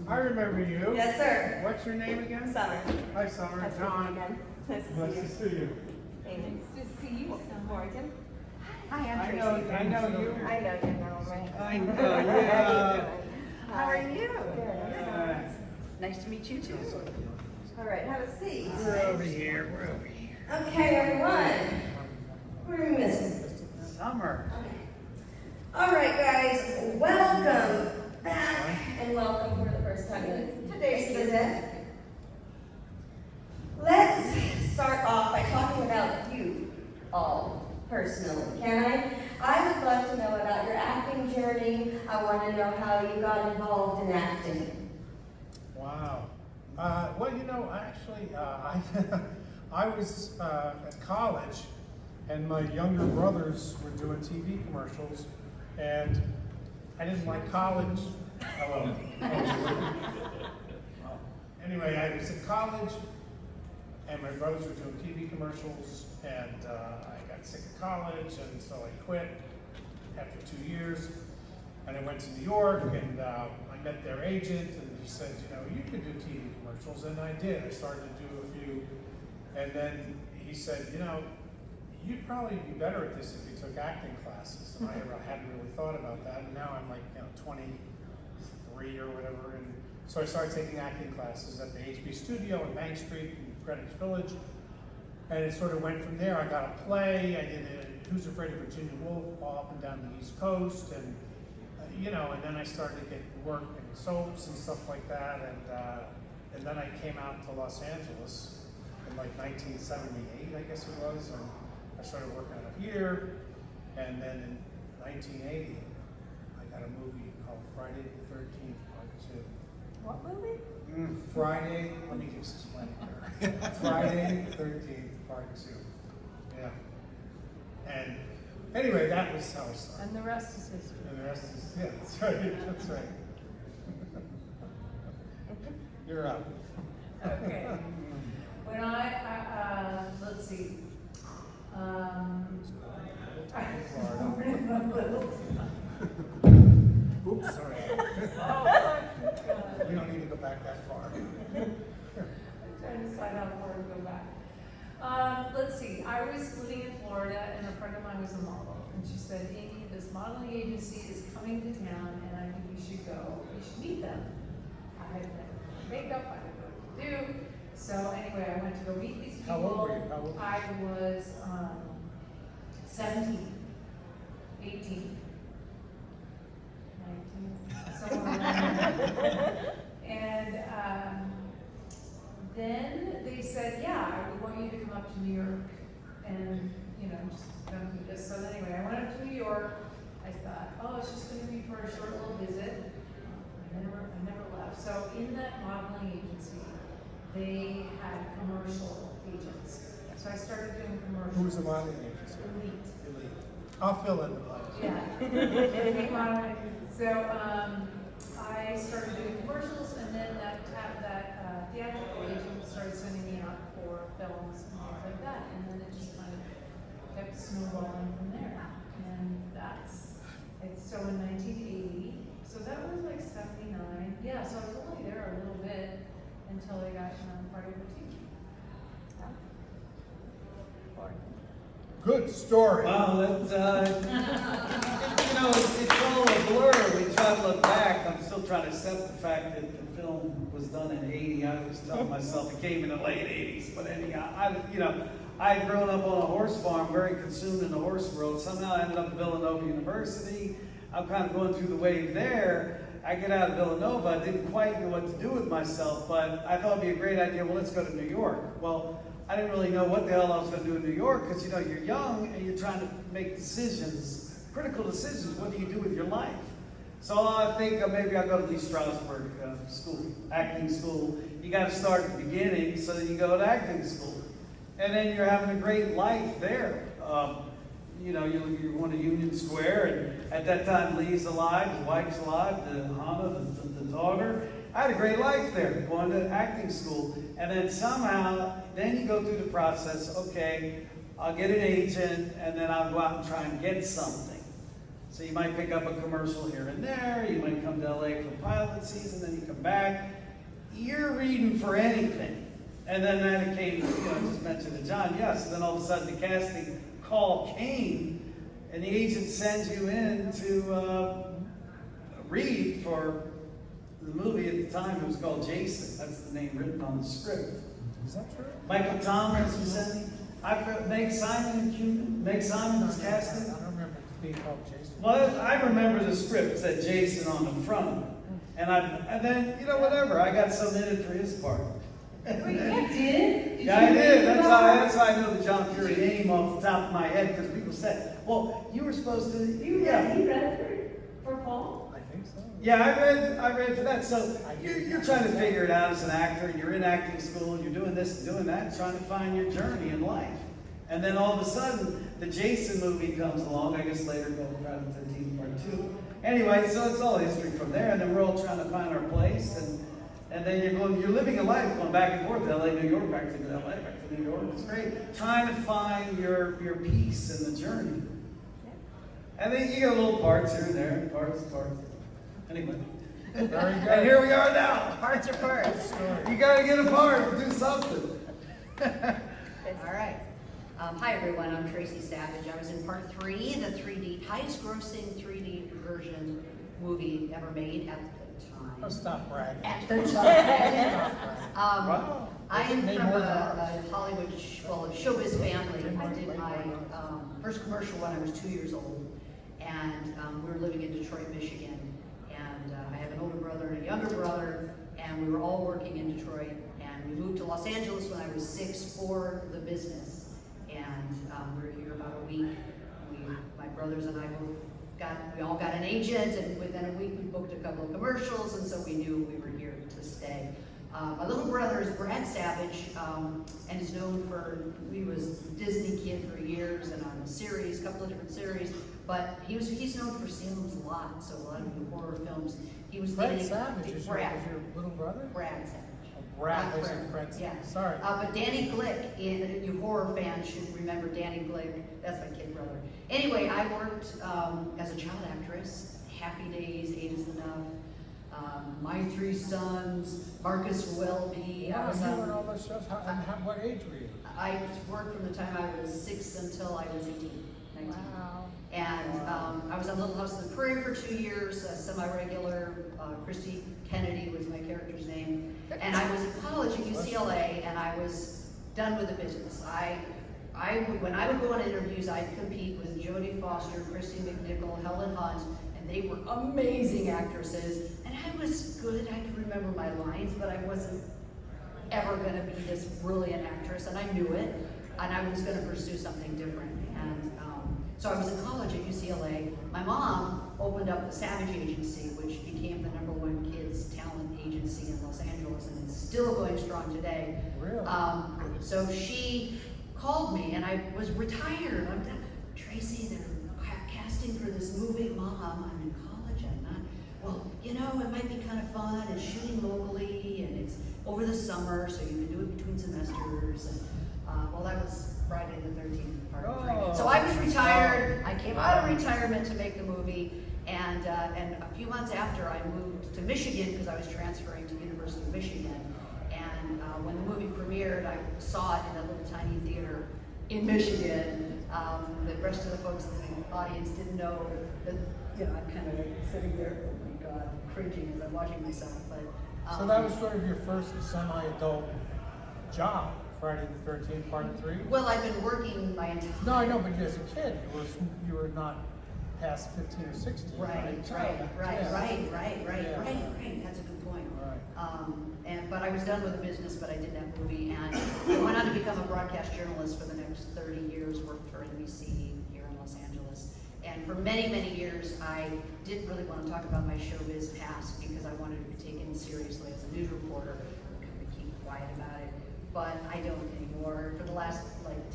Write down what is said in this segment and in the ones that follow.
I remember you. Yes, sir. What's your name again? Summer. Hi, Summer. Nice to meet you John. again. Nice to Nice see to you. see you. Amy. Nice to see you, Morgan. Hi, I'm I Tracy. know you. I know you know me. I know, How you yeah. doing? How are you? Good. Nice to meet you too. All right, have a seat. We're over here. We're over here. Okay, everyone. We're missing. Summer. All right, guys, welcome back and welcome for the first time in today's visit. Let's start off by talking about you all personally, can I? I would love to know about your acting journey. I want to know how you got involved in acting. Wow. Well, you know, actually, I was at college, and my younger brothers were doing TV commercials, and I didn't like college. Hello. Anyway, I was at college, and my brothers were doing TV commercials, and I got sick of college, and so I quit after 2 years. And I went to New York, and I met their agent, and he said, you know, you could do TV commercials, and I did. I started to do a few, and then he said, you know, you'd probably be better at this if you took acting classes. And I hadn't really thought about that, and now I'm like, you know, 23 or whatever, and so I started taking acting classes at the HB Studio in Bank Street in Greenwich Village, and it sort of went from there. I got a play, I did Who's Afraid of Virginia Woolf all up and down the East Coast, and you know, and then I started to get work in soaps and stuff like that, and then I came out to Los Angeles in like 1978, I guess it was, and I started working out here, and then in 1980, I got a movie called Friday the 13th, Part 2. What movie? Friday, let me just explain it here. Friday the 13th, Part 2. Yeah. And anyway, that was how I started. And the rest is history. And the rest is, yeah, that's right, that's right. You're up. Okay. When let's see. Oops, sorry. Oh, We don't need to go back that far. I'm trying to decide how far to go back. Let's see. I was living in Florida, and a friend of mine was a model, and she said, "Amy, this modeling agency is coming to town, and I think you should go. You should meet them." I had makeup. I didn't know what to do. So anyway, I went to go meet these people. How old were you? How old? I was 17, 18, 19, somewhere around there. And then they said, yeah, we want you to come up to New York and, you know, just come meet us. So anyway, I went up to New York. I thought, oh, it's just going to be for a short little visit. I never left. So in that modeling agency, they had commercial agents. So I started doing commercials. Who's the modeling agency? Elite. Elite. I'll fill in the blanks. Yeah. Modeling. So I started doing commercials, and then that theatrical agent started sending me out for films and things like that, and then it just kind of kept snowballing from there. And so in 1980, so that was like 79. Yeah, so I was only there a little bit until I got Friday the 13th. Good story. Wow, that's, you know, it's all a blur. We try to look back. I'm still trying to accept the fact that the film was done in 80. I was telling myself it came in the late 80s. But anyhow, I had grown up on a horse farm, very consumed in the horse world. Somehow I ended up at Villanova University. I'm kind of going through the wave there. I get out of Villanova. I didn't quite know what to do with myself, but I thought it'd be a great idea. Well, let's go to New York. Well, I didn't really know what the hell I was going to do in New York because, you know, you're young and you're trying to make decisions, critical decisions. What do you do with your life? So I think maybe I'll go to Lee Strasberg school, acting school. You got to start at the beginning, so then you go to acting school. And then you're having a great life there. You know, you're going to Union Square, and at that time, Lee's alive, his wife's alive, Hannah, the daughter. I had a great life there, going to acting school. And then somehow, then you go through the process, okay, I'll get an agent, and then I'll go out and try and get something. So you might pick up a commercial here and there, you might come to LA for pilot season, then you come back. You're reading for anything. And then it came, just mentioned to John, yes, and then all of a sudden the casting call came, and the agent sends you in to read for the movie at the time. It was called Jason. That's the name written on the script. Is that true? Michael Thomas was sent me. Meg Simon and Cuban. Meg Simon was casting. I don't remember it being called Jason. Well, I remember the script said Jason on the front of it. And then, whatever, I got submitted for his part. Well, you did? Yeah, I did. That's how I know the John Furey name off the top of my head, because people said, well, you were supposed to, You read for Paul? I think so. Yeah, I read for that. So you're trying to figure it out as an actor, and you're in acting school, and you're doing this and doing that, trying to find your journey in life. And then all of a sudden, the Jason movie comes along, I guess later called Friday the 13th Part 2. Anyway, so it's all history from there, and then we're all trying to find our place, and then you're living a life going back and forth, LA, New York, back to LA, back to New York. It's great. Trying to find your peace in the journey. And then you get little parts here and there, parts. Anyway. Very good. And here we are now. Parts are parts. You gotta get a part, do something. All right. Hi everyone, I'm Tracie Savage. I was in part 3, the 3D, highest grossing 3D version movie ever made at the time. Oh, stop bragging. At the time. Wow. I am Name from more a Hollywood, a showbiz family. I did my first commercial when I was 2 years old, and we were living in Detroit, Michigan. And I have an older brother and a younger brother, and we were all working in Detroit. And we moved to Los Angeles when I was 6 for the business. And we were here about a week. My brothers and I we all got an agent, and within a week we booked a couple of commercials, and so we knew we were here to stay. My little brother is Brad Savage, and is known he was a Disney kid for years and on a couple of different series, but he's known for Salem's Lot, so a lot of the horror films. He was Brad dating Savage is your little brother? Brad Savage. Brad Not was Fred. your friend. Yeah. Sorry. But Danny Glick, you horror fans should remember Danny Glick. That's my kid brother. Anyway, I worked as a child actress. Happy Days, 8 is Enough, My Three Sons, Marcus Welby. Wow, you were in all those shows. What age were you? I worked from the time I was 6 until I was 18, 19. Wow. And I was on Little House on the Prairie for 2 years, semi-regular. Christy Kennedy was my character's name. And I was in college at UCLA, and I was done with the business. When I would go on interviews, I'd compete with Jodie Foster, Christy McNichol, Helen Hunt, and they were amazing actresses. And I was good, I could remember my lines, but I wasn't ever gonna be this brilliant actress, and I knew it, and I was gonna pursue something different. And so I was in college at UCLA. My mom opened up the Savage Agency, which became the #1 kids talent agency in Los Angeles, and it's still going strong today. Really? So she called me, and I was retired. I'm done. Tracie, they're casting for this movie. Mom, I'm in college. I'm not. Well, it might be kind of fun. It's shooting locally, and it's over the summer, so you can do it between semesters. And that was Friday the 13th, part 3. So I was retired. I came out of retirement to make the movie, and a few months after, I moved to Michigan because I was transferring to University of Michigan. And when the movie premiered, I saw it in a little tiny theater in Michigan. The rest of the folks in the audience didn't know that, I'm kind of sitting there, oh my God, cringing as I'm watching myself. But So that was sort of your first semi-adult job, Friday the 13th, Part 3? Well, I've been working my entire... No, I know, but as a kid, you were not past 15 or 16. Right. That's a good point. Right. But I was done with the business, but I did that movie, and I went on to become a broadcast journalist for the next 30 years, worked for NBC here in Los Angeles. And for many, many years, I didn't really want to talk about my showbiz past because I wanted to be taken seriously as a news reporter. I kind of keep quiet about it, but I don't anymore. For the last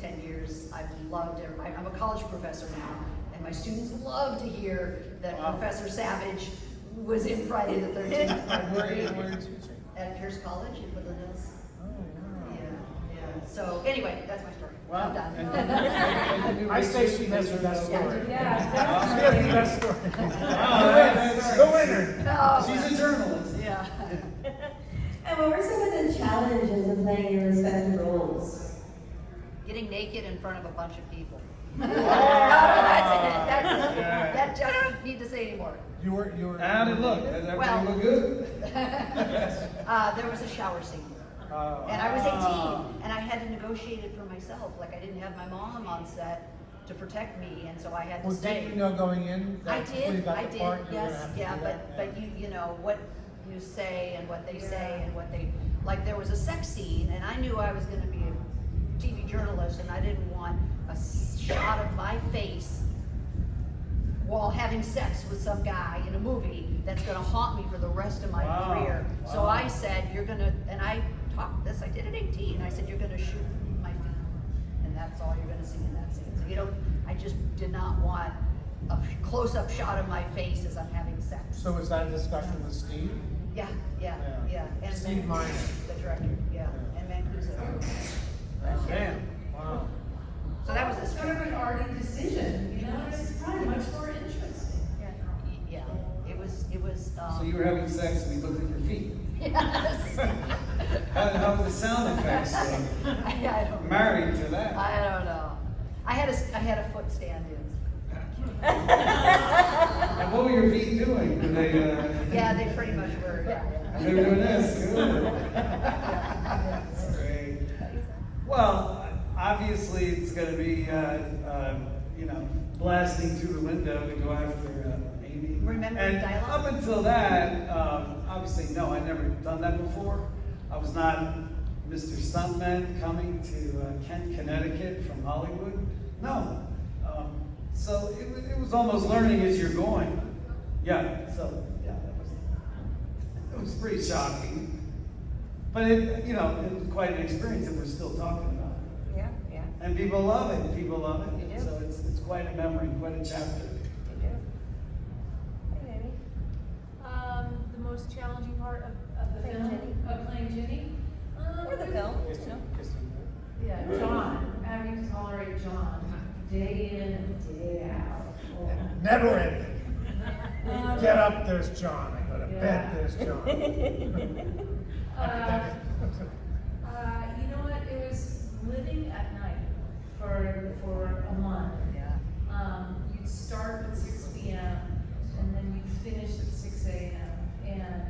10 years, I've loved it. I'm a college professor now, and my students love to hear that Professor Savage was in Friday the 13th. Where are you teaching? At Pierce College in Woodland Hills. Oh, wow. Yeah. So anyway, that's my story. Wow. I'm done. I say she has the best story. Yeah, She has the best story. that's- The winner. Oh, She's a journalist. yeah. And what were some of the challenges of playing your respective roles? Getting naked in front of a bunch of people. Oh. That's it. Yeah. That I don't need to say anymore. You were. How'd it look? Does everything Well- look good? There was a shower scene. Oh. And I was 18, and I had to negotiate it for myself. Like, I didn't have my mom on set to protect me, and so I had to Well, stay. didn't you know going in? I that before you did, got I the did, part, you were gonna yes, have to yeah, do that? but you know, what you say and what they say and what they, like, there was a sex scene, and I knew I was gonna be a TV journalist, and I didn't want a shot of my face while having sex with some guy in a movie that's gonna haunt me for the rest of my Wow, career. So wow. I said, you're gonna, and I taught this, I did at 18, I said, you're gonna shoot my feet, and that's all you're gonna see in that scene. So you don't, I just did not want a close-up shot of my face as I'm having sex. So was that a discussion with Steve? Yeah. And Steve Miner. the director, yeah, and Mancuso. Damn. Wow. So that was It's a sort of an arty decision, you know, it's probably much more interesting. Yeah, it was, So you were having sex and we looked at your feet. yes. How were the sound effects? I don't know. Married to that. I don't know. I had a foot stand in. And what were your feet doing? Were they, Yeah, they pretty much were, yeah. they were doing this? Good. That's great. Well, obviously it's going to be, blasting through the window to go after Amy. Remembering And dialogue? up until that, obviously, no, I'd never done that before. I was not Mr. Stuntman coming to Kent, Connecticut from Hollywood. No. So it was almost learning as you're going. Yeah, so, yeah, it was pretty shocking. But it was quite an experience that we're still talking about. Yeah. And people love it. People love it. They do. So it's quite a memory, quite a chapter. The most challenging part of the Playing film, Jenny. of playing Jenny? Or the film, Yeah, John, having to tolerate John, day in and day out. Never ending. Get up, there's John. I go to Yeah. bed, there's John. You know what, it was living at night for a month. Yeah. You'd start at 6 p.m. and then you'd finish at 6 a.m. and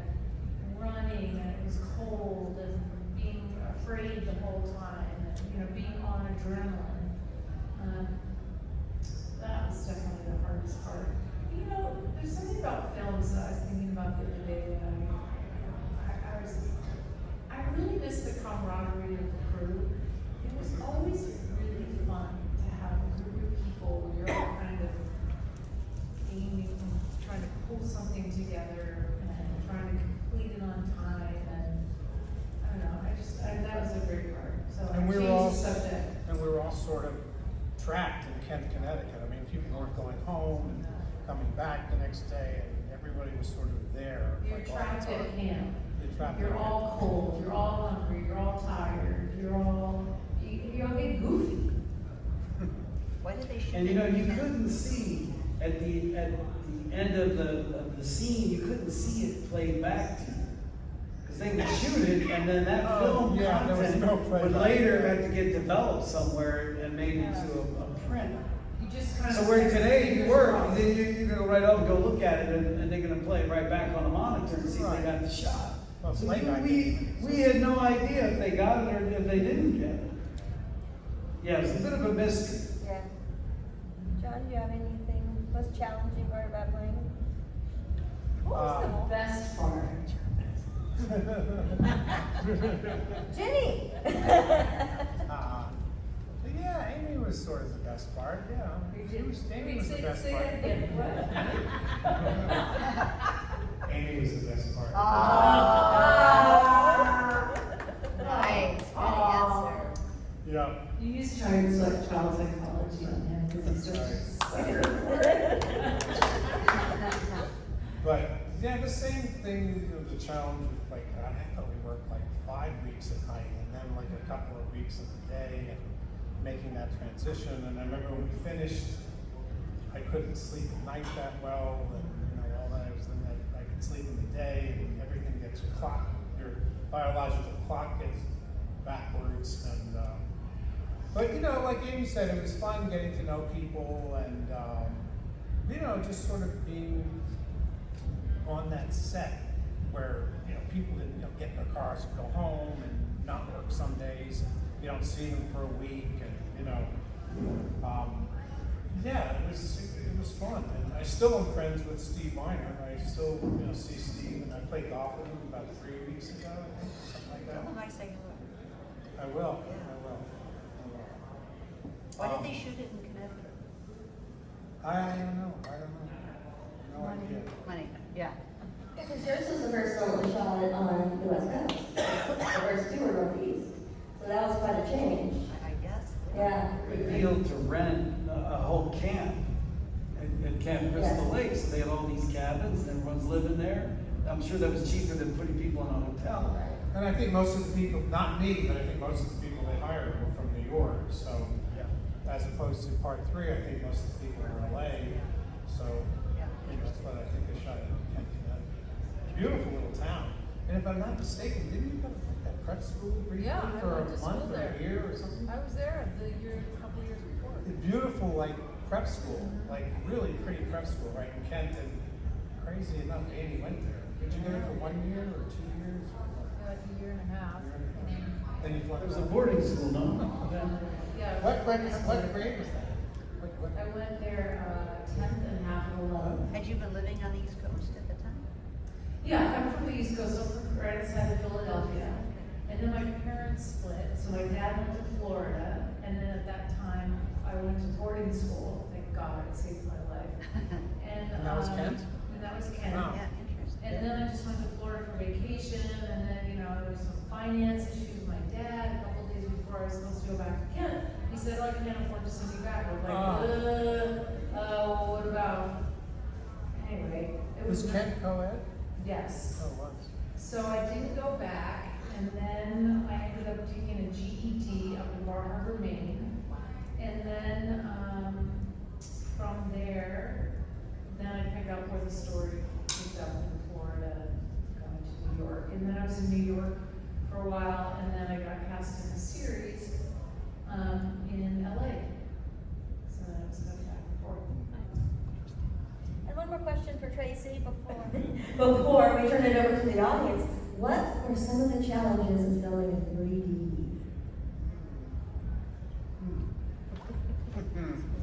running, and it was cold and being afraid the whole time, and being on adrenaline. That was definitely the hardest part. There's something about films that I was thinking about the other day that I really miss the camaraderie of the crew. It was always really fun to have a group of people where you're all kind of aiming and trying to pull something together and trying to complete it on time, and I don't know, that was a great part. So I And we were changed all the subject. And we were all sort of trapped in Kent, Connecticut. I mean, people weren't going home and coming back the next day, and everybody was sort of there. You're like, all the trapped at time. camp. You're trapped You're at camp. all cold, you're all hungry, you're all tired, you're all get goofy. Why did they shoot? And you couldn't see at the end of the scene, you couldn't see it played back to you. Because they would shoot it, and then that film yeah, there was content no would playback. later have to get developed somewhere and made into a print. You just kind So of. where today you work, then you're gonna go right up and go look at it, and they're gonna play it right back on the monitor and see if they got the shot. Well, So playback we had no idea if they got it or if they didn't get it. Yeah, it was a bit of a mystery. Yeah. John, do you have anything most challenging part about playing? What was the Best part. Jenny! Yeah, Amy was sort of the best part. Yeah, Amy was the best Say part. that again, what? Amy was the best part. Nice, good answer. Yeah. You used to try to like child psychology on him because he's such a sucker. But yeah, the same thing. the challenge of like, I thought we worked like 5 weeks at night and then like a couple of weeks in the day and making that transition. And I remember when we finished, I couldn't sleep at night that well, and all that. I could sleep in the day, and everything gets your biological clock gets backwards. And but like Amy said, it was fun getting to know people, and just sort of being on that set where people didn't get in their cars and go home and not work some days. You don't see them for a week, and yeah, it was fun. And I still am friends with Steve Weiner. I still see Steve, and I played golf with him about 3 weeks ago, I think, something like that. Oh, nice, say hello. I will. Why did they shoot it in Connecticut? I don't know. No idea. Money, yeah. Because yours was the first one that was shot on the West Coast. The first two were rookies. So that was quite a change. I guess. Yeah. Big deal to rent a whole camp at Camp Crystal Yeah. Lake. So they had all these cabins, and everyone's living there. I'm sure that was cheaper than putting people in a hotel. And I think most of the people, not me, but I think most of the people they hired were from New York. So as opposed to part 3, I think most of the people are in LA. So that's what I think they shot in Kent, Connecticut. Beautiful little town. And if I'm not mistaken, didn't you go to that prep school briefly Yeah, I for went to a school month or there. a year or something? I was there a couple years before. A beautiful prep school, really pretty prep school, right in Kent. And crazy enough, Amy went there. Did you go there for 1 year or 2 years? Like a year and a half. Then you It was a boarding school, no? Yeah. What grade was that? I went there 10th and half of 11th. Had you been living on the East Coast at the time? Yeah, I'm from the East Coast, so I'm from right outside of Philadelphia. And then my parents split, so my dad went to Florida, and then at that time, I went to boarding school. Thank God, it saved my life. And that was Kent? And that was Kent. Wow. Yeah, interesting. And then I just went to Florida for vacation, and then, there was some finance issues with my dad. A couple days before I was supposed to go back to Kent, he said, "Oh, I can't afford to send you back." I was like, what about? Anyway, it Was was Kent co-ed? Yes. Oh, it was. So I didn't go back, and then I ended up taking a GED up in Bar Harbor, Maine. And then from there, then I pick up where the story picked up in Florida, going to New York. And then I was in New York for a while, and then I got cast in a series in LA. So then I was going back and forth. And one more question for Tracy before we turn it over to the audience. What were some of the challenges in filming in 3D?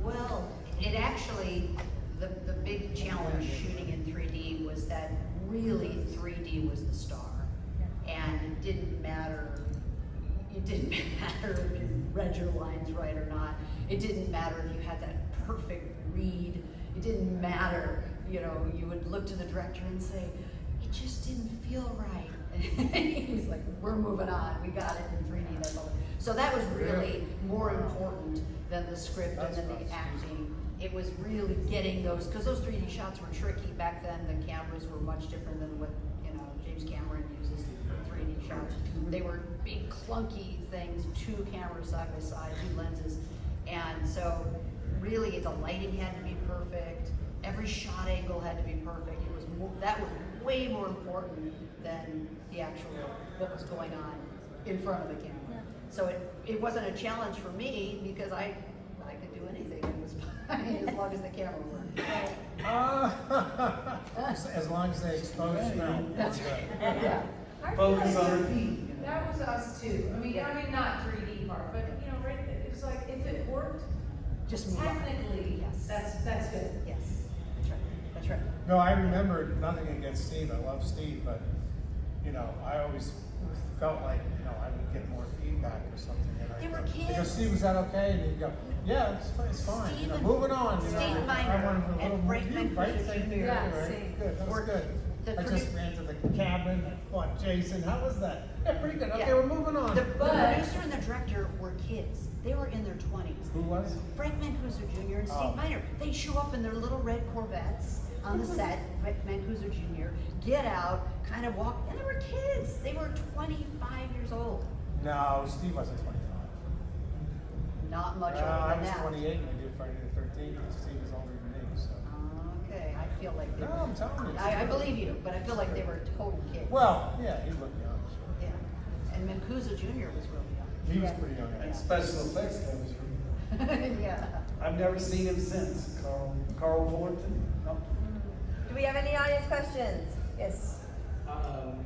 Well, it actually, the big challenge shooting in 3D was that really 3D was the star. And it didn't matter if you read your lines right or not. It didn't matter if you had that perfect read. It didn't matter, you would look to the director and say, it just didn't feel right. He's like, we're moving on, we got it in 3D. That's all. So that was really more important than the script and then the acting. It was really getting those, because those 3D shots were tricky back then. The cameras were much different than what James Cameron uses for 3D shots. They were big clunky things, 2 cameras side by side, 2 lenses, and so really the lighting had to be perfect. Every shot angle had to be perfect. It was that was way more important than the actual what was going on in front of the camera. Yeah. So it wasn't a challenge for me because I could do anything. It was fine as long as the camera worked. As long as they expose film. That's good. Yeah. Focus on her feet. That was us too. I mean, not 3D part, but right. It's like if it worked, Just move on. technically, Yes. that's good. Yes, that's right. That's right. No, I remember nothing against Steve. I love Steve, but I always felt like I would get more feedback or something. And They were I'd go, kids. Because Steve, was that okay? And he'd go, yeah, it's fine. Steve and- Moving on. Steve I Miner wanted a and little more. Frank You, Mancuso. right? Same thing. Yeah, right? same. Good. That was Or good. the I just ran to the cabin. I fought Jason. How was that? Yeah, pretty good. Okay, Yeah. we're moving on. The But- producer and the director were kids. They were in their 20s. Who was? Frank Mancuso Jr. and Steve Oh. Miner. They'd show up in their little red Corvettes on the set, Mancuso Jr., get out, kind of walk, and they were kids. They were 25 years old. No, Steve wasn't 25. Not much I older than was that. 28 when I did Friday the 13th, and Steve was older than me, so. Okay, I feel like they No, were. I'm telling you. I believe you, but I feel like they were total kids. Well, yeah, he looked young, sure. Yeah, and Mancuso Jr. was really young. He was pretty young. And special effects comes from. Yeah. I've never seen him since. Carl Fullerton? No. Do we have any audience questions? Yes.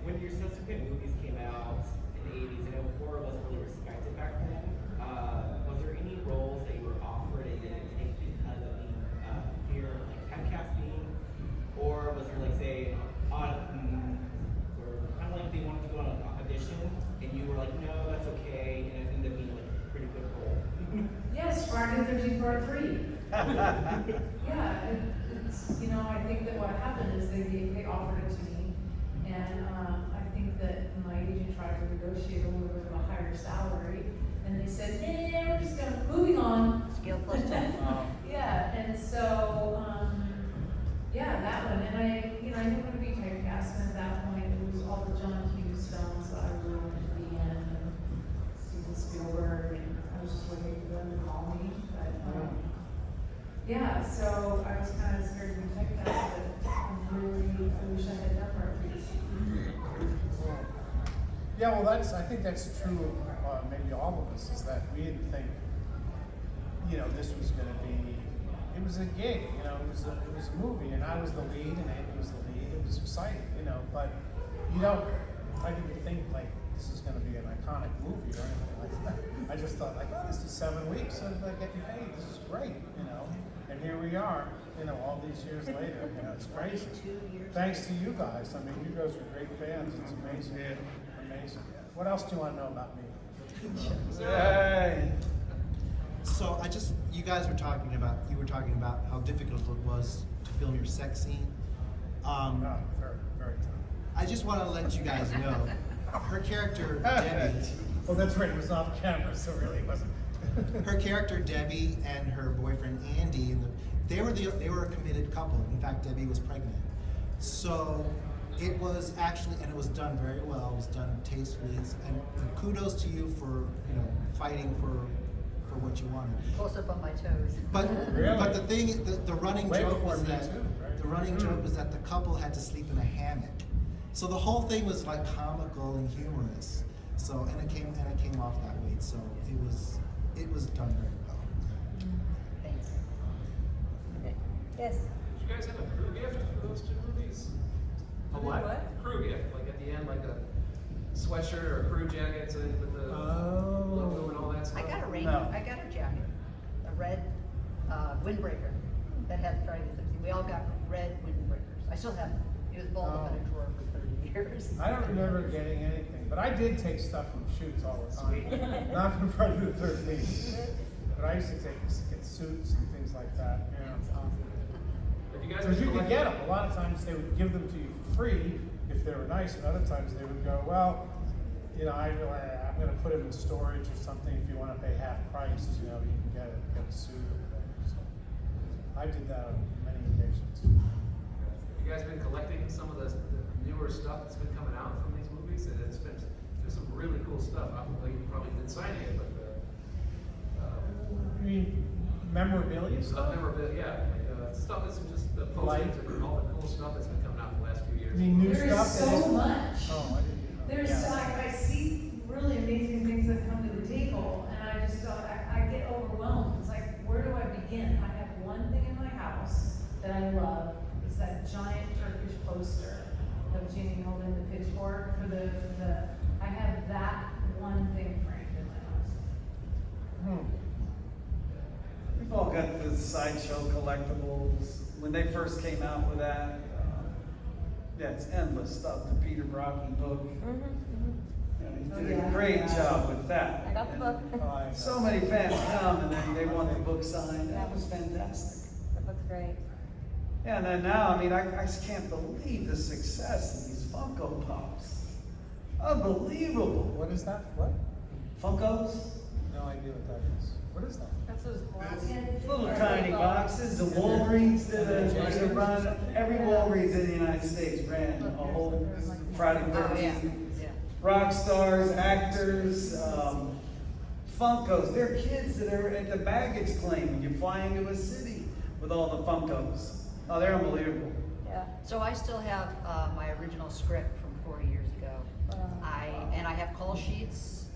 When your subsequent movies came out in the 80s, I know horror wasn't really respected back then. Was there any roles that you were offered and didn't take because of the fear of like typecasting? Or was there like say, or kind of like they wanted to go on an audition and you were like, no, that's okay, and it ended up being like a pretty good role? Yes, Friday the 13th Part 3. Yeah, it's, you know, I think that what happened is they offered it to me, and I think that my agent tried to negotiate a little bit of a higher salary, and they said, we're just gonna, moving on. Skill plus 10. Yeah, and so, yeah, that one, and I didn't want to be typecast, and at that point, it was all the John Hughes films that I really wanted to be in, and Steven Spielberg, and I was just waiting for them to call me, but, yeah, so I was kind of scared to be typecast, but I wish I had done more research. Yeah, well, I think that's true of maybe all of us, is that we didn't think, this was gonna be, it was a gig, it was a movie, and I was the lead, and Andy was the lead, it was exciting, but I didn't think like, this is gonna be an iconic movie or anything like that. I just thought like, oh, this is 7 weeks of getting paid, this is great, and here we are, all these years later, it's crazy. 2 years. Thanks to you guys, you guys are great fans, it's amazing, amazing. What else do you want to know about me? Hey. So you guys were talking about how difficult it was to film your sex scene. Oh, very, very tough. I just want to let you guys know, her character Debbie, Oh, that's right, it was off camera, so really it wasn't. her character Debbie and her boyfriend Andy, they were a committed couple. In fact, Debbie was pregnant. So it was actually, and it was done very well. It was done tastefully, and kudos to you for fighting for what you wanted. Close up on my toes. But Really? but the thing, the running Way joke before was Me that Too, right? the running joke was that the couple had to sleep in a hammock. So the whole thing was like comical and humorous. So and it came off that way. So it was done very well. Thanks. Yes. Did you guys have a crew gift for those two movies? A what? Crew gift, like at the end, like a sweatshirt or a crew jacket with the Oh. logo and all that stuff? I got a rain. No. I got a jacket, a red windbreaker that had Friday the 13th. We all got red windbreakers. I still have them. It was balled up in a drawer for 30 years. I don't remember getting anything, but I did take stuff from shoots all the time. Not from Friday the 13th. But I used to get suits and things like that. That's awesome. Have you guys Because been you could get collecting- them. A lot of times they would give them to you for free if they were nice, and other times they would go, well, I'm going to put them in storage or something. If you want to pay half price, you can get a suit or whatever. So I did that on many occasions. Have you guys been collecting some of the newer stuff that's been coming out from these movies? And there's some really cool stuff. You probably been signing it, but You mean memorabilia stuff stuff? memorabilia, like stuff that's just the posters and all the cool stuff that's been coming out in the last few years. You mean new There stuff? is that so isn't- much. Oh, I didn't know. There's, Yeah. I see really amazing things that come to the table, and I just thought, I get overwhelmed. It's like, where do I begin? I have one thing in my house that I love. It's that giant Turkish poster of Jimmy holding the pitchfork for I have that one thing framed in my house. We've all got the sideshow collectibles. When they first came out with that, it's endless stuff. The Peter Brocky book. He did a great job with that. I got the book. Oh, I- So many fans come and then they want the book signed. That was fantastic. That book's great. Yeah, and then now, I just can't believe the success of these Funko Pops. Unbelievable. What is that? What? Funkos? No idea what that is. What is that? That's those balls. Little tiny boxes, the Walgreens did a run, every Walgreens in the United States ran a whole Friday Oh, yeah, 13th. yeah. Rock stars, actors, Funkos. They're kids that are at the baggage claim when you fly into a city with all the Funkos. Oh, they're unbelievable. Yeah. So I still have my original script from 40 years ago. I have call sheets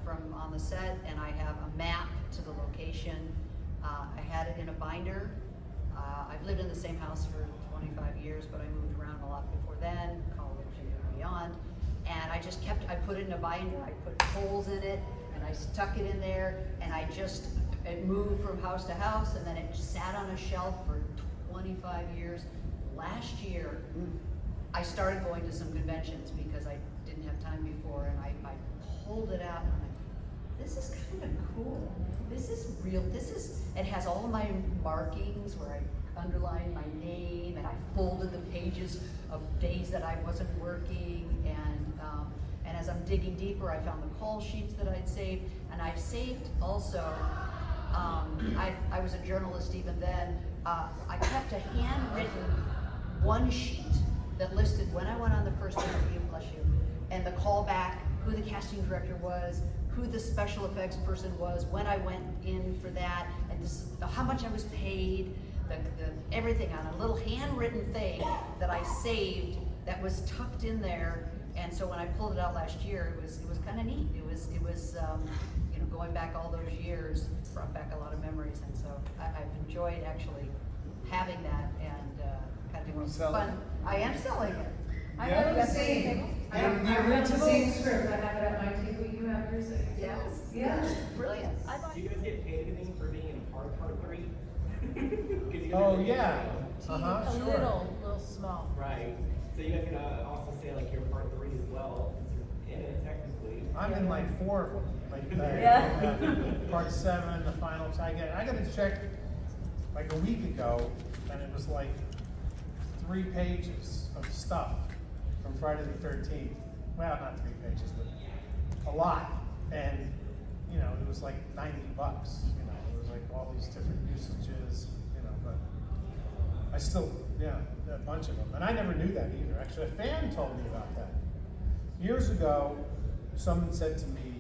from on the set, and I have a map to the location. I had it in a binder. I've lived in the same house for 25 years, but I moved around a lot before then, college and beyond. And I put it in a binder, I put holes in it, and I stuck it in there, and it moved from house to house, and then it sat on a shelf for 25 years. Last year, I started going to some conventions because I didn't have time before, and I pulled it out, and I'm like, this is kind of cool. This is real. It has all my markings where I underlined my name, and I folded the pages of days that I wasn't working, and as I'm digging deeper, I found the call sheets that I'd saved, and I saved also, I was a journalist even then, I kept a handwritten one sheet that listed when I went on the first interview, bless you, and the callback, who the casting director was, who the special effects person was, when I went in for that, and how much I was paid, everything on a little handwritten thing that I saved that was tucked in there. And so when I pulled it out last year, it was kind of neat. It was going back all those years brought back a lot of memories, and so I've enjoyed actually having that and kind You of sell fun. it? I am selling it. I Yeah. have the same. I have the same script. I have it at my table. You have yours. Yes. Yeah. Brilliant. Do you guys get paid anything for being in part 3? 'Cause you guys Oh, are- yeah. A Sure. little small. Right. So you guys can also say like you're part 3 as well, since you're in it technically. I'm in like 4 of them. Like part 7, the final. I got a check like a week ago, and it was like 3 pages of stuff from Friday the 13th. Well, not 3 pages, but a lot. And it was like $90. It was like all these different usages. But I still, a bunch of them. And I never knew that either. Actually, a fan told me about that. Years ago, someone said to me,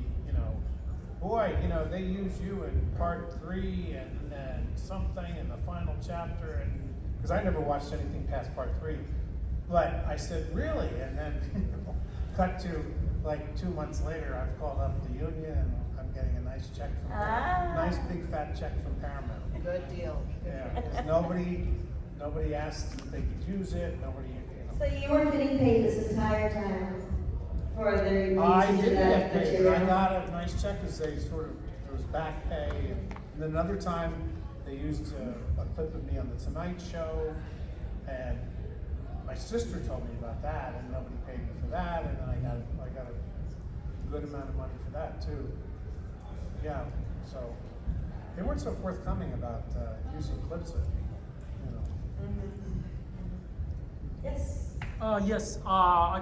boy, they use you in part 3 and something in the final chapter, and because I never watched anything past part 3. But I said, really? And then cut to like 2 months later, I've called up the union and I'm getting a nice check from nice big fat check from Paramount. Good deal. Yeah, because nobody asked if they could use it. Nobody. So you weren't getting paid this entire time for the I use of did that get paid. material? I got a nice check because there was back pay, and then another time they used a clip of me on the Tonight Show, and my sister told me about that, and nobody paid me for that, and then I got a good amount of money for that too. Yeah, so they weren't so forthcoming about using clips of people. Yes. Yes, I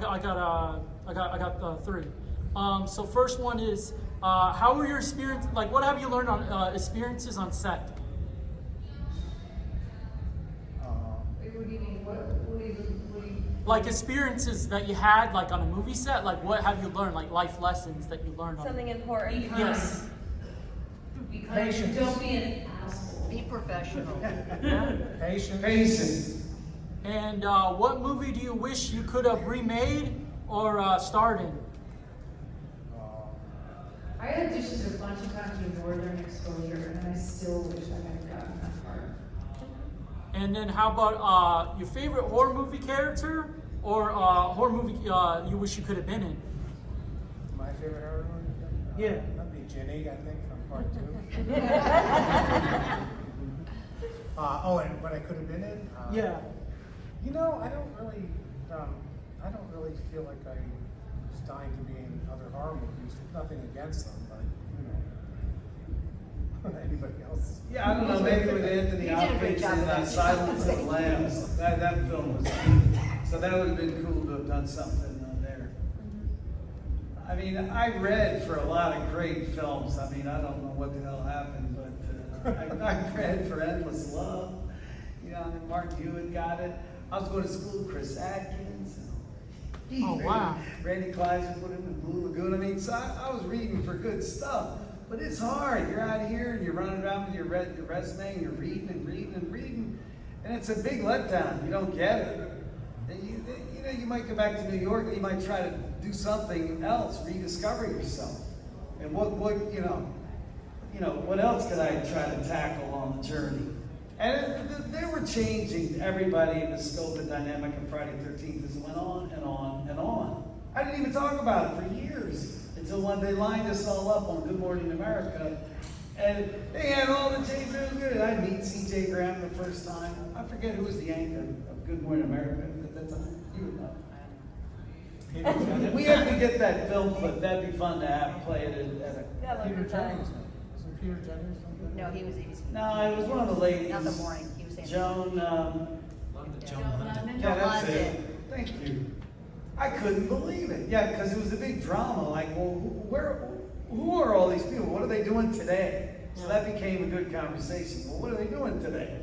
got 3. So first one is, how were your experience? Like, what have you learned on experiences on set? What do you mean? What do you? Like experiences that you had, like on a movie set. Like, what have you learned? Like life lessons that you learned on. Something important. Yes. Patience. Don't be an asshole. Be professional. Patience. And what movie do you wish you could have remade or starred in? I auditioned a bunch of times for Northern Exposure, and I still wish I had gotten that part. And then how about your favorite horror movie character or horror movie you wish you could have been in? My favorite horror movie? Yeah. That'd be Ginny, I think, from part 2. And what I could have been in? Yeah. I don't really feel like I was dying to be in other horror movies. Nothing against them, but anybody else? Yeah, I don't know, maybe with Anthony He did a great Hopkins job in with that. Silence of the Lambs. That film was neat. So that would have been cool to have done something there. I I mean, I read for a lot of great films. I mean, I don't know what the hell happened, but I read for Endless Love. You know, and Martin Hewitt got it. I was going to school with Chris Atkins. Oh, wow. Randy Kleiser put him in Blue Lagoon. I mean, so I was reading for good stuff. But it's hard. You're out here and you're running around with your resume and you're reading and reading and reading. And it's a big letdown. You don't get it. And you know, you might go back to New York and you might try to do something else, rediscover yourself. And what what else could I try to tackle on the journey? And they were changing everybody in the scope and dynamic of Friday the 13th as it went on and on and on. I didn't even talk about it for years until one day lined us all up on Good Morning America. And they had all the changes. It was good. I'd meet C.J. Graham the first time. I forget who was the anchor of Good Morning America at that time. You would know. We have to get that film clip. That'd be fun to have play it at a. That would Peter be fun. Jennings. Wasn't Peter Jennings something? No, he was ABC. No, it was one of the ladies. Not the morning, he was saying. Joan. London. Joan London. Yeah, that's London. it. Thank you. I couldn't believe it. Yeah, because it was a big drama. Like, well, who are all these people? What are they doing today? So that became a good conversation. Well, what are they doing today?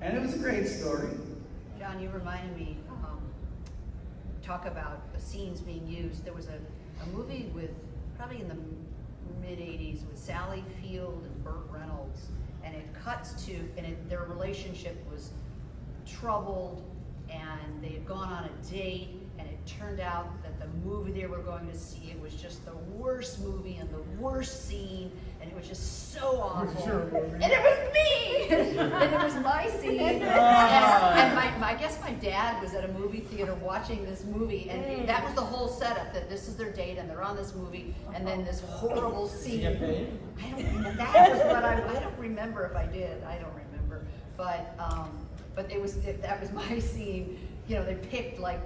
And it was a great story. John, you reminded me, talk about the scenes being used. There was a movie with, probably in the mid-'80s, with Sally Field and Burt Reynolds, and it cuts to, their relationship was troubled, and they had gone on a date, and it turned out that the movie they were going to see, it was just the worst movie and the worst scene, and it was just so awful. Your movie. And it was me! And it was my scene. And I guess my dad was at a movie theater watching this movie, and that was the whole setup, that this is their date, and they're on this movie, and then this horrible scene. Did you get paid? I don't remember. That was what I don't remember if I did. I don't remember. But that was my scene. You know, they picked like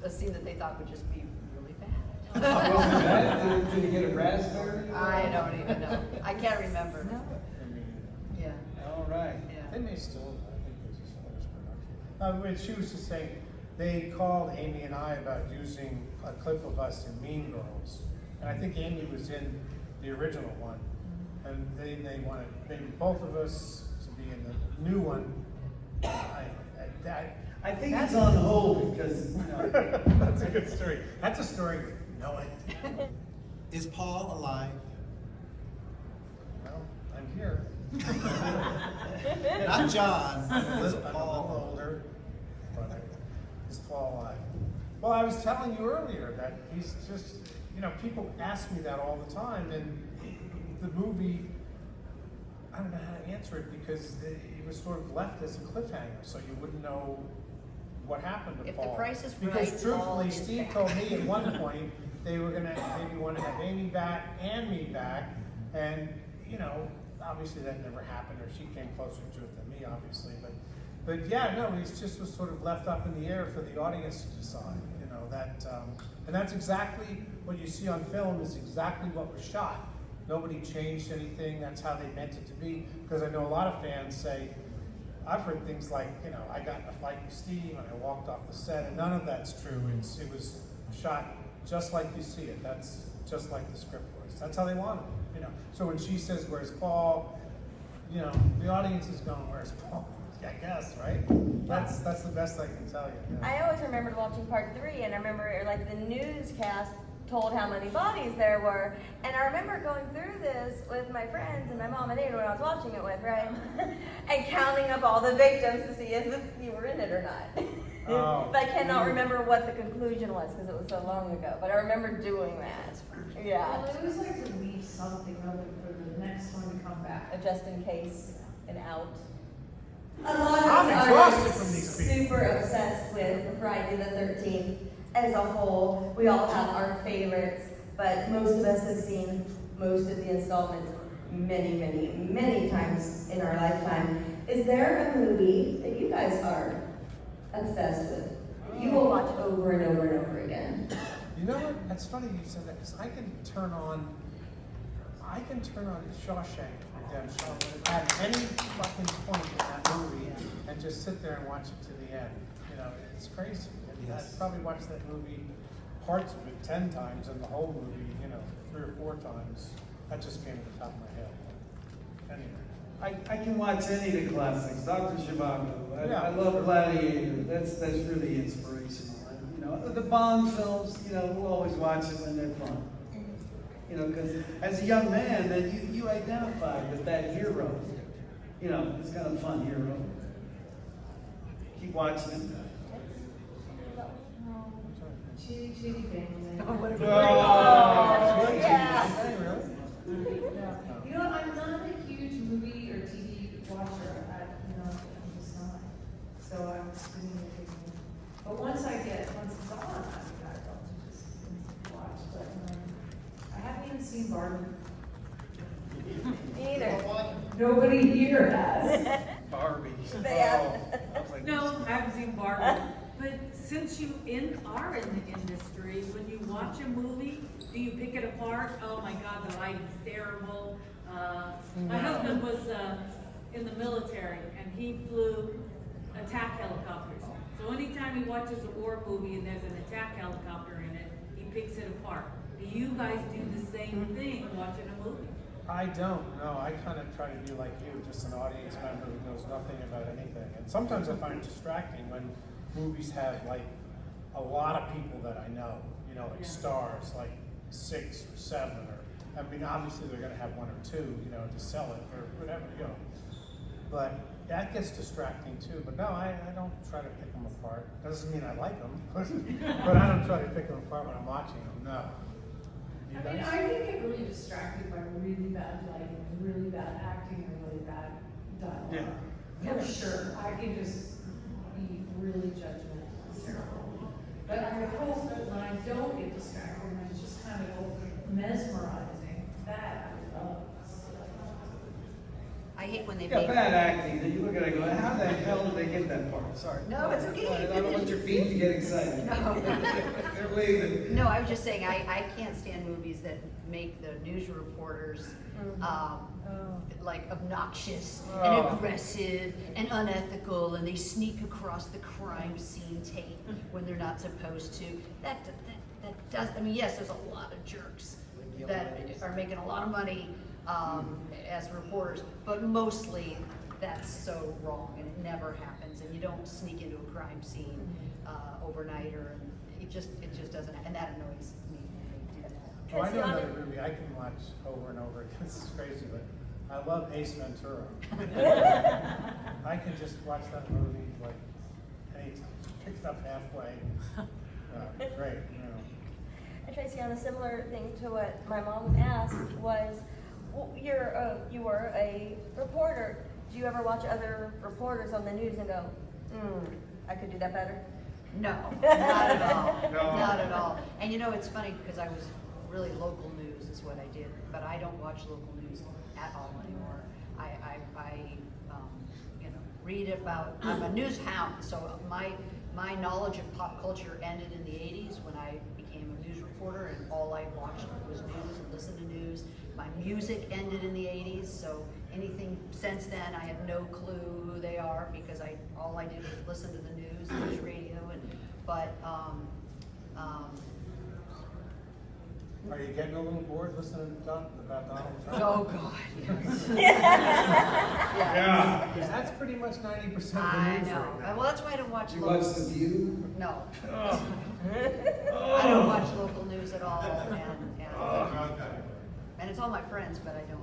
a scene that they thought would just be really bad. Wasn't that? Did you get a raspberry? I don't even know. I can't remember. Yeah. All right. Yeah. They may still, I think this is post-production. When she was just saying, they called Amy and I about using a clip of us in Mean Girls. And I think Amy was in the original one. And they wanted maybe both of us to be in the new one. I think it's on hold because, you know. That's a good story. That's a story with no end. Is Paul alive? Well, I'm here. Not John. I'm Is a little Paul? older, but is Paul alive? Well, I was telling you earlier that he's just, people ask me that all the time, and the movie, I don't know how to answer it because it was sort of left as a cliffhanger, so you wouldn't know what happened to If the Paul. price is Because right, truthfully, Paul is Steve back. told me at one point they were gonna maybe want to have Amy back and me back, and obviously that never happened, or she came closer to it than me, obviously. But yeah, no, he just was sort of left up in the air for the audience to decide. And that's exactly what you see on film is exactly what was shot. Nobody changed anything. That's how they meant it to be. Because I know a lot of fans say, I've heard things like, I got in a fight with Steve and I walked off the set, and none of that's true. It was shot just like you see it. That's just like the script was. That's how they wanted it. So when she says, "Where's Paul?" The audience is going, "Where's Paul?" I guess, right? That's the best I can tell you. Yeah. I always remembered watching part 3, and I remember like the newscast told how many bodies there were, and I remember going through this with my friends and my mom and dad when I was watching it with, right? And counting up all the victims to see if you were in it or not. Oh. But I cannot remember what the conclusion was because it was so long ago. But I remember doing that. Yeah. Well, I always like to leave something open for the next one to come back. Just in case and out. A lot of I'm us exhausted are from these people. super obsessed with Friday the 13th as a whole. We all have our favorites, but most of us have seen most of the installments many, many, many times in our lifetime. Is there a movie that you guys are obsessed with? You will watch over and over and over again. You know what? That's funny you said that because I can turn on Shawshank Redemption at any fucking point in that movie and just sit there and watch it to the end. It's crazy. Yes. I'd probably watch that movie parts of it 10 times and the whole movie, 3 or 4 times. That just came to the top of my head. Anyway. I can watch any of the classics. Dr. Zhivago. Yeah. I love Gladiator. That's really inspirational. The Bond films, we'll always watch them when they're fun. Because as a young man, then you identify with that hero. It's kind of a fun hero. Keep watching him. Chitty Chitty Bang. Oh, what a Oh, yeah. You know, I'm not a huge movie or TV watcher. I'm just not. So I'm sitting there thinking, but once it's on, I don't just watch. But I haven't even seen Barbie. Me either. Nobody here has. Barbie. Yeah. I was like, No, I haven't seen Barbie. But since you are in the industry, when you watch a movie, do you pick it apart? Oh my God, the lighting's terrible. My husband was in the military and he flew attack helicopters. So anytime he watches a war movie and there's an attack helicopter in it, he picks it apart. Do you guys do the same thing watching a movie? I don't know. I kind of try to be like you, just an audience member who knows nothing about anything. And sometimes I find it distracting when movies have like a lot of people that I know, like stars, like 6 or 7, or obviously they're going to have 1 or 2, to sell it or whatever, But that gets distracting too. But no, I don't try to pick them apart. Doesn't mean I like them, but I don't try to pick them apart when I'm watching them. No. You I mean, guys? I can get really distracted by really bad lighting, really bad acting, and really bad dialogue. Yeah. For sure, I can just be really judgmental and terrible. But I hope that when I don't get distracted and it's just kind of mesmerizing, that I love. I hate when they You got make. bad acting. Then you look at it and go, how the hell did they get that part? Sorry. No, it's okay. I don't want your feet to get excited. No. They're leaving. No, I was just saying, I can't stand movies that make the news reporters, like obnoxious and aggressive and unethical, and they sneak across the crime scene tape when they're not supposed to. That does, yes, there's a lot of jerks that are making a lot of money as reporters, but mostly that's so wrong and it never happens, and you don't sneak into a crime scene overnight, or it just doesn't, and that annoys me when they do that. Oh, I know another movie I can watch over and over again. This is crazy, but I love Ace Ventura. I can just watch that movie like anytime. Pick it up halfway. Great. And Tracy, on a similar thing to what my mom asked was, you were a reporter. Do you ever watch other reporters on the news and go, I could do that better? No, not at all. No. Not at all. And it's funny because I was really local news is what I did, but I don't watch local news at all anymore. I read about, I'm a news hound, so my knowledge of pop culture ended in the 80s when I became a news reporter, and all I watched was news and listened to news. My music ended in the 80s, so anything since then, I have no clue who they are because all I did was listen to the news radio, Are you getting a little bored listening about Donald Trump? oh God. Yeah. Because that's pretty much 90% of the I news know. right now. Well, that's why I don't watch You local. watch The View? No, Oh. I don't watch local news at all, and it's all my friends, but I'm not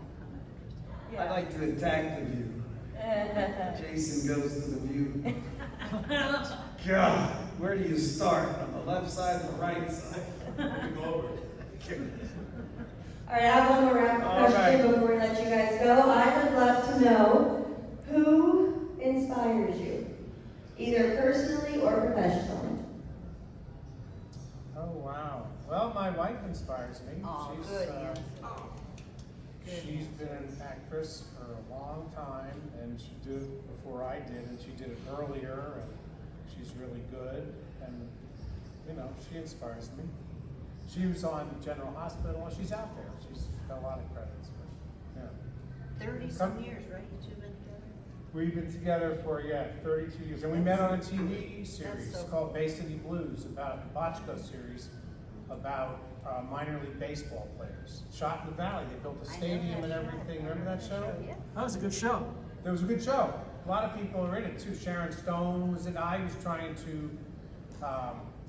interested. I like to attack The View. Jason goes to The View. God, where do you start? On the left side or the right side? All right, I have one more round of question before we let you guys go. I would love to know who inspires you, either personally or professionally. Oh, wow. Well, my wife inspires me. Oh, She's, good, yes. She's been an actress for a long time, and she did it before I did, and she did it earlier, and she's really good, and, she inspires me. She was on General Hospital, and she's out there. She's got a lot of credits, but, yeah. 30-some years, right? You two been together? We've been together for, 32 years, and we met on a TV series so called Bay City Blues, about a Botchko series about minor league baseball players. Shot in the Valley, they built a stadium and everything. Remember that show? That was a good show. It was a good show. A lot of people are in it too. Sharon Stone was in. I was trying to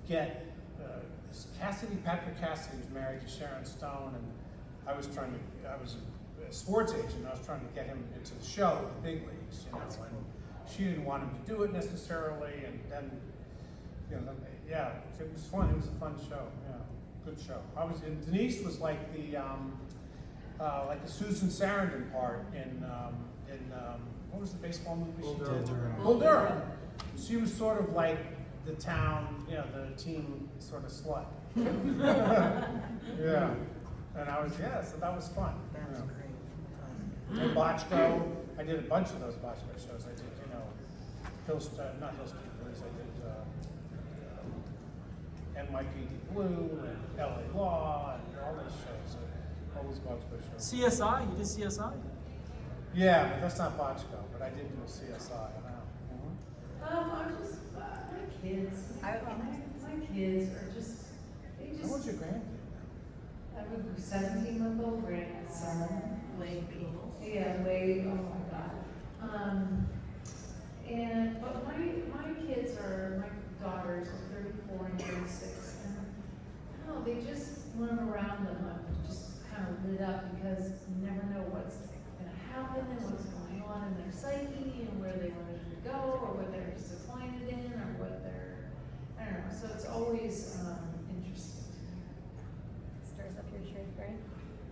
get Patrick Cassidy was married to Sharon Stone, and I was a sports agent. I was trying to get him into the show, the big leagues, you know. And she didn't want him to do it necessarily, and then, you know, yeah, it was fun. It was a fun show. Yeah, good show. And Denise was like the Susan Sarandon part in what was the baseball movie she did? Bull Durham. She was sort of like the town, you know, the team sort of slut. Yeah. And so that was fun. That's yeah. great. And Bochco, I did a bunch of those Bochco shows. I did, you know, not Hill Street Blues, I did NYPD Blue and LA Law and all those shows, all those Bochco shows. CSI? You did CSI? Yeah, but that's not Bochco, but I did do a CSI. I'm just, my kids, my kids are just, they How old's just, your grandkid? I have a 17-month-old grandson, Wade, oh my God. But my kids my daughters are 34 and 36, and I don't know, they just, when I'm around them, I'm just kind of lit up because you never know what's gonna happen and what's going on in their psyche and where they want to go or what they're disappointed in or what they're, I don't know, so it's always interesting to me. Stirs up your shirt, right?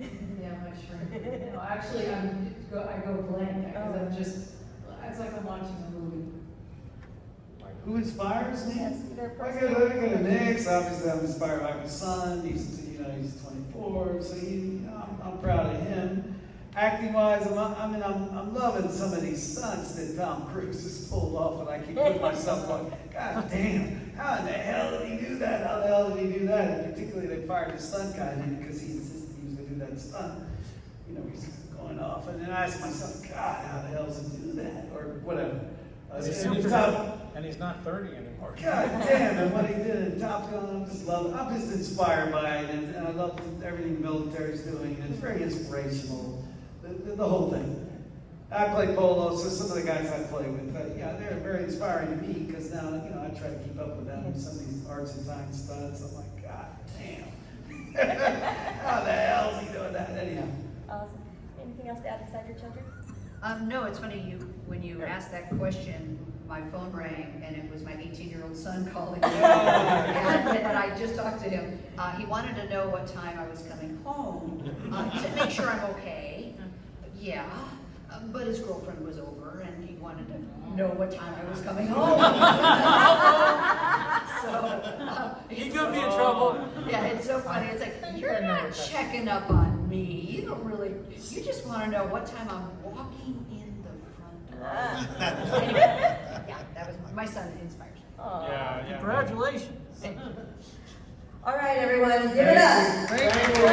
Yeah, my shrink. No, actually, I go blank because I'm just, it's like I'm watching a movie. Who inspires me? Yes, either I person. go to Nick's. Obviously, I'm inspired by my son. He's 24, so I'm proud of him. Acting wise, I'm loving some of these stunts that Tom Cruise has pulled off, and I keep putting myself going, God damn, how in the hell did he do that? How the hell did he do that? And particularly, they fired the stunt guy because he insisted he was going to do that stunt. You know, he's going off, and then I ask myself, God, how the hell does he do that? Or whatever. And he's not 30 anymore. God damn, and what he did in Top Gun, I'm just inspired by it, and I love everything the military's doing, and it's very inspirational, the whole thing. I play polo, so some of the guys I play with, they're very inspiring to me, because now, you know, I try to keep up with them, some of these Argentine studs, I'm like, God damn. How the hell is he doing that? Anyhow. Awesome. Anything else to add beside your children? No, it's funny, when you asked that question, my phone rang, and it was my 18-year-old son calling me. And I just talked to him. He wanted to know what time I was coming home, to make sure I'm okay. Yeah, but his girlfriend was over, and he wanted to know what time I was coming home. He could be in trouble. Yeah, it's so funny. It's like, you're not checking up on me. You don't really, you just want to know what time I'm walking in the front door. Anyway, yeah, that was my son inspires me. Yeah. Congratulations. All right, everyone, give it up. Thank you.